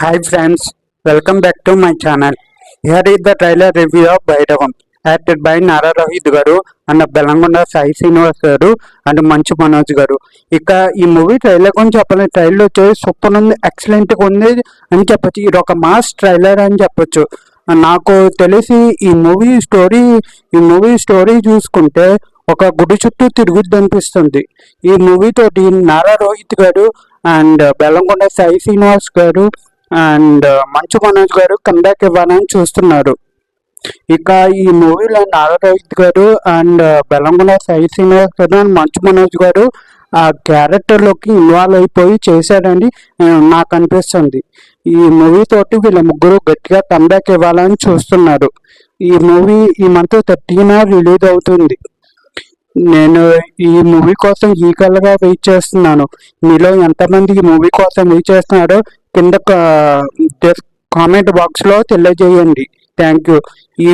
Hi friends, welcome back to my channel. Here is the trailer review of Bhairavam, acted by Nara Rohit garu and Belangona Sai Srinivas garu and Manchu Manoj garu. ఇక ఈ movie trailer గురించి చెప్పాలి. Trailer వచ్చేసి super ఉంది, excellent గా ఉంది అని చెప్పొచ్చు. ఇది ఒక మాస్ ట్రైలర్ అని చెప్పొచ్చు. నాకు తెలిసి ఈ మూవీ స్టోరీ చూసుకుంటే ఒక గుడి చుట్టూ తిరుగుద్ది అనిపిస్తుంది. ఈ మూవీ తోటి నారా రోహిత్ గారు అండ్ బెల్లంకొండ సాయి శ్రీనివాస్ గారు అండ్ మంచు మనోజ్ గారు కంబ్యాక్ ఇవ్వాలని చూస్తున్నారు. ఇక ఈ మూవీలో నారా రోహిత్ గారు అండ్ బెల్లంకొండ సాయి శ్రీనివాస్ గారు అండ్ మంచు మనోజ్ గారు ఆ క్యారెక్టర్లోకి ఇన్వాల్వ్ అయిపోయి చేశారని నాకు అనిపిస్తుంది. ఈ మూవీ తోటి వీళ్ళ ముగ్గురు గట్టిగా కంబ్యాక్ ఇవ్వాలని చూస్తున్నారు. ఈ మూవీ ఈ మంత్ 13న రిలీజ్ అవుతుంది. నేను ఈ మూవీ కోసం ఈగర్గా వెయిట్ చేస్తున్నాను. మీలో ఎంతమంది ఈ మూవీ కోసం వెయిట్ చేస్తున్నారో కింద కామెంట్ బాక్స్లో తెలియజేయండి. Thank you. ఈ